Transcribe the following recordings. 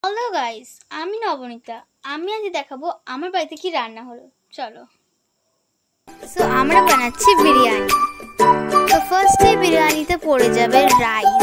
Hello guys, আমি নবনীতা। আমি আজ দেখাবো আমার বাড়িতে কি রান্না হলো। চলো। সো আমরা বানাচ্ছি বিরিয়ানি। তো ফার্স্টে বিরিয়ানিতে পড়ে যাবে রাইস।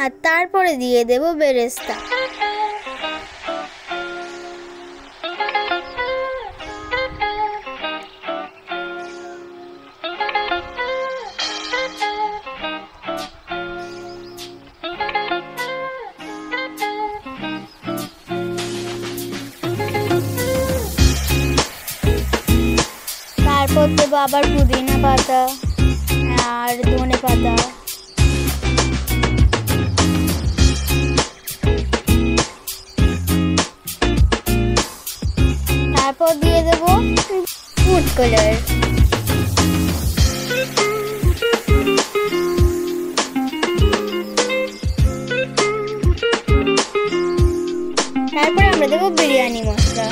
আর তারপরে দিয়ে দেব বেরেস্তা। তারপর দেবো আবার পুদিনা পাতা আর ধনে পাতা। তারপর দিয়ে দেব ফুড কালার। তারপরে আমরা দেব বিরিয়ানি মশলা।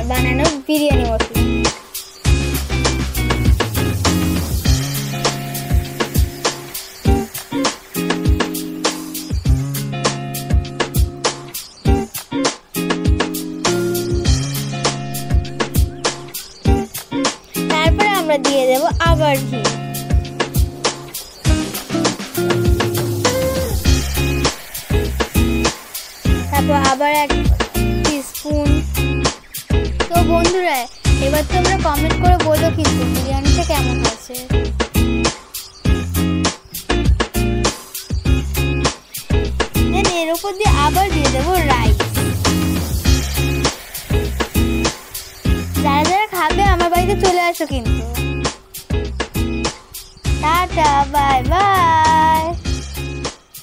বানানো বিরিয়ানি মশলা। তারপরে আমরা দিয়ে দেব আবার ঘি। তারপর আবার 1 টিস্পুন। তো বন্ধুরা, এবার তোমরা কমেন্ট করে বলো কিন্তু বিরিয়ানিটা কেমন হয়েছে।